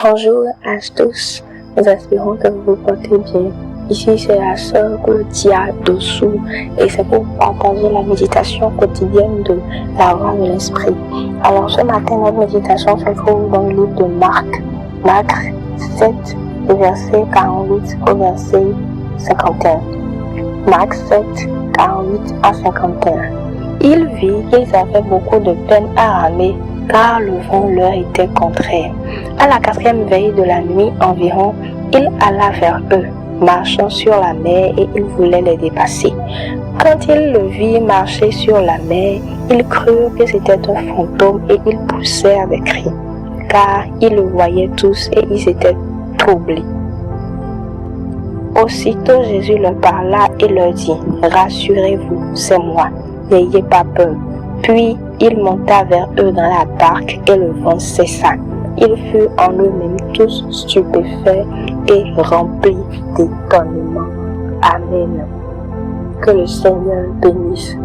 Bonjour à tous, nous espérons que vous vous portez bien. Ici c'est la sœur Claudia Dossou et c'est pour partager la méditation quotidienne de la voix de l'esprit. Alors ce matin notre méditation se trouve dans le livre de Marc 7, verset 48 au verset 51. Marc 7, 48 à 51. Il vit qu'ils avaient beaucoup de peine à ramer car le vent leur était contraire. À la 4e veille de la nuit environ, il alla vers eux, marchant sur la mer et il voulait les dépasser. Quand ils le virent marcher sur la mer, ils crurent que c'était un fantôme et ils poussèrent des cris, car ils le voyaient tous et ils étaient troublés. Aussitôt Jésus leur parla et leur dit : « Rassurez-vous, c'est moi, n'ayez pas peur. » Puis il monta vers eux dans la barque et le vent cessa. Ils furent en eux-mêmes tous stupéfaits et remplis d'étonnement. Amen. Que le Seigneur bénisse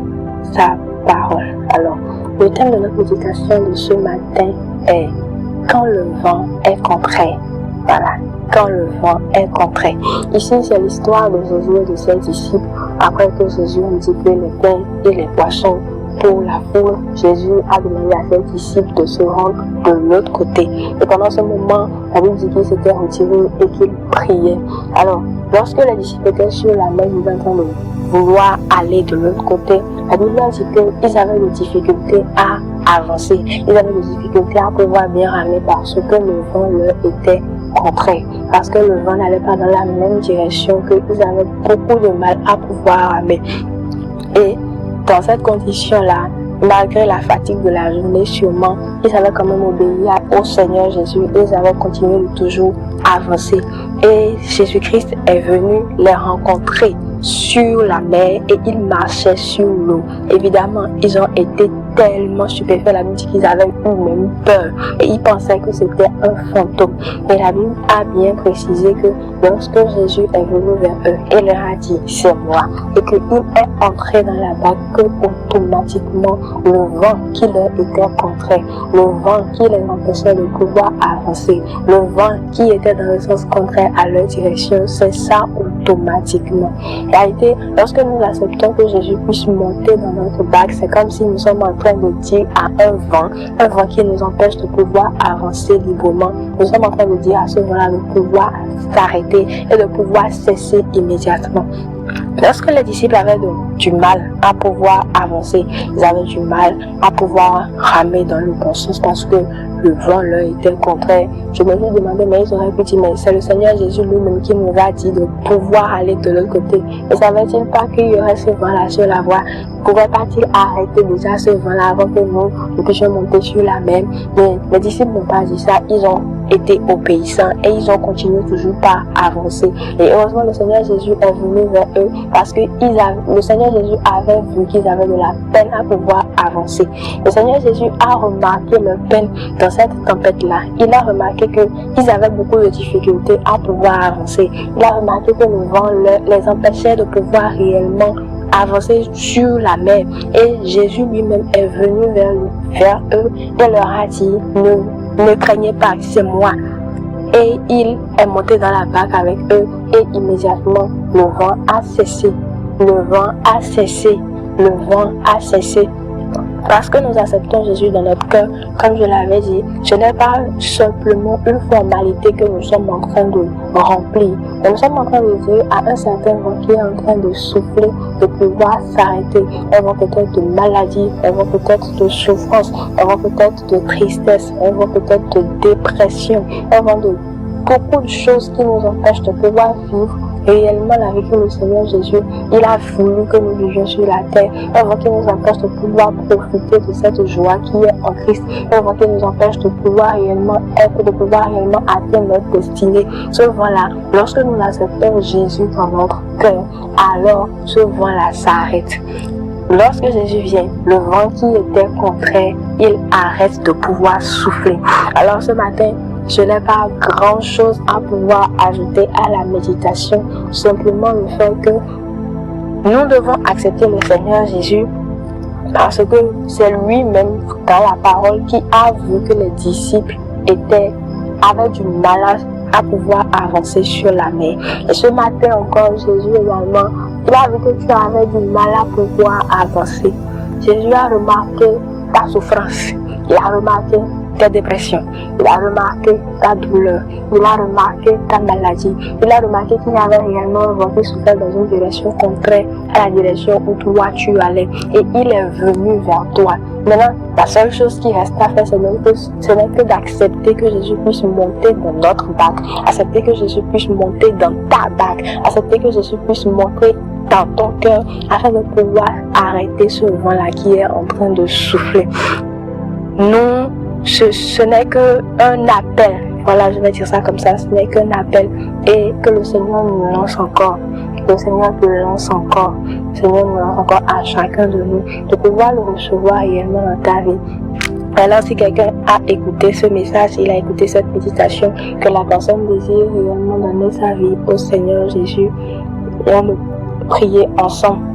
sa parole. Alors, le thème de notre méditation de ce matin est « Quand le vent est contraire ». Voilà, quand le vent est contraire. Ici, c'est l'histoire de Jésus et de ses disciples après que Jésus a multiplié les pains et les poissons pour la foule. Jésus a demandé à ses disciples de se rendre de l'autre côté. Et pendant ce moment, la Bible dit qu'ils s'étaient retirés et qu'ils priaient. Alors, lorsque les disciples étaient sur la mer, ils étaient en train de vouloir aller de l'autre côté. La Bible dit qu'ils avaient des difficultés à avancer. Ils avaient des difficultés à pouvoir bien ramer parce que le vent leur était contraire. Parce que le vent n'allait pas dans la même direction, qu'ils avaient beaucoup de mal à pouvoir ramer. Et dans cette condition-là, malgré la fatigue de la journée, sûrement, ils avaient quand même obéi au Seigneur Jésus et ils avaient continué de toujours avancer. Et Jésus-Christ est venu les rencontrer sur la mer et ils marchaient sur l'eau. Évidemment, ils ont été tellement stupéfaits. La Bible dit qu'ils avaient eu même peur et ils pensaient que c'était un fantôme. Mais la Bible a bien précisé que lorsque Jésus est venu vers eux et leur a dit « c'est moi » et qu'il est entré dans la barque, que automatiquement le vent qui leur était contraire, le vent qui les empêchait de pouvoir avancer, le vent qui était dans le sens contraire à leur direction, c'est ça automatiquement. En réalité, lorsque nous acceptons que Jésus puisse monter dans notre barque, c'est comme si nous sommes en train de dire à un vent qui nous empêche de pouvoir avancer librement, nous sommes en train de dire à ce vent-là de pouvoir s'arrêter et de pouvoir cesser immédiatement. Lorsque les disciples avaient du mal à pouvoir avancer, ils avaient du mal à pouvoir ramer dans le bon sens parce que le vent leur était contraire. Je me suis demandé, mais ils auraient pu dire, mais c'est le Seigneur Jésus lui-même qui nous a dit de pouvoir aller de l'autre côté. Et savait-il pas qu'il y aurait ce vent-là sur la voie? Ne pouvait pas-il arrêter déjà ce vent-là avant que nous puissions monter sur la mer? Mais les disciples n'ont pas dit ça, ils ont été obéissants et ils ont continué toujours par avancer. Et heureusement, le Seigneur Jésus est venu vers eux parce que le Seigneur Jésus avait vu qu'ils avaient de la peine à pouvoir avancer. Le Seigneur Jésus a remarqué leur peine dans cette tempête-là. Il a remarqué qu'ils avaient beaucoup de difficultés à pouvoir avancer. Il a remarqué que le vent les empêchait de pouvoir réellement avancer sur la mer. Et Jésus lui-même est venu vers eux et leur a dit ne craignez pas, c'est moi. Et il est monté dans la barque avec eux et immédiatement le vent a cessé. Le vent a cessé. Le vent a cessé. Parce que nous acceptons Jésus dans notre cœur, comme je l'avais dit, ce n'est pas simplement une formalité que nous sommes en train de remplir. Mais nous sommes en train de dire à un certain vent qui est en train de souffler, de pouvoir s'arrêter. Un vent peut-être de maladie, un vent peut-être de souffrance, un vent peut-être de tristesse, un vent peut-être de dépression, un vent de beaucoup de choses qui nous empêchent de pouvoir vivre réellement la vie que le Seigneur Jésus, il a voulu que nous vivions sur la terre. Un vent qui nous empêche de pouvoir profiter de cette joie qui est en Christ. Un vent qui nous empêche de pouvoir réellement atteindre notre destinée. Ce vent-là, lorsque nous acceptons Jésus dans notre cœur, alors ce vent-là s'arrête. Lorsque Jésus vient, le vent qui était contraire, il arrête de pouvoir souffler. Alors ce matin, je n'ai pas grand chose à pouvoir ajouter à la méditation, simplement le fait que nous devons accepter le Seigneur Jésus parce que c'est lui-même dans la parole qui a vu que les disciples étaient avait du mal à pouvoir avancer sur la mer. Et ce matin encore, Jésus également, il a vu que tu avais du mal à pouvoir avancer. Jésus a remarqué ta souffrance, il a remarqué ta dépression, il a remarqué ta douleur, il a remarqué ta maladie, il a remarqué qu'il y avait réellement un vent qui soufflait dans une direction contraire à la direction où toi tu allais, et il est venu vers toi. Maintenant, la seule chose qui reste à faire, ce n'est que d'accepter que Jésus puisse monter dans notre barque, accepter que Jésus puisse monter dans ta barque, accepter que Jésus puisse monter dans ton cœur, afin de pouvoir arrêter ce vent-là qui est en train de souffler. Nous, ce n'est qu'un appel. Voilà, je vais dire ça comme ça. Ce n'est qu'un appel. Et que le Seigneur nous lance encore. Le Seigneur te lance encore. Le Seigneur nous lance encore à chacun de nous. De pouvoir le recevoir réellement dans ta vie. Alors, si quelqu'un a écouté ce message, il a écouté cette méditation, que la personne désire réellement donner sa vie au Seigneur Jésus, on va prier ensemble.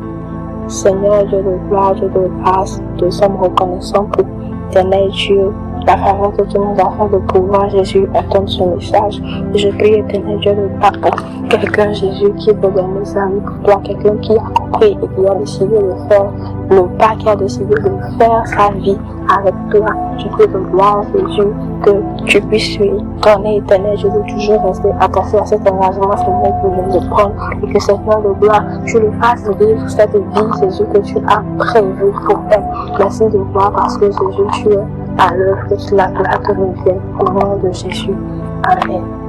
Seigneur, Dieu de gloire, Dieu de grâce, nous sommes reconnaissants pour éternel Dieu, la faveur que tu nous as fait de pouvoir, Jésus, entendre ce message. Je prie, éternel Dieu, de gloire pour quelqu'un, Jésus, qui veut donner sa vie pour toi, quelqu'un qui a compris et qui a décidé de faire le pas, qui a décidé de faire sa vie avec toi. Je prie de gloire, Jésus, que tu puisses lui donner, éternel Dieu, de toujours rester attaché à cet engagement, Seigneur, que je viens de prendre, et que Seigneur de gloire, tu le fasses vivre cette vie, Jésus, que tu as prévu pour elle. Merci de gloire, parce que Jésus, tu es à l'œuvre, que la gloire te revienne au nom de Jésus. Amen.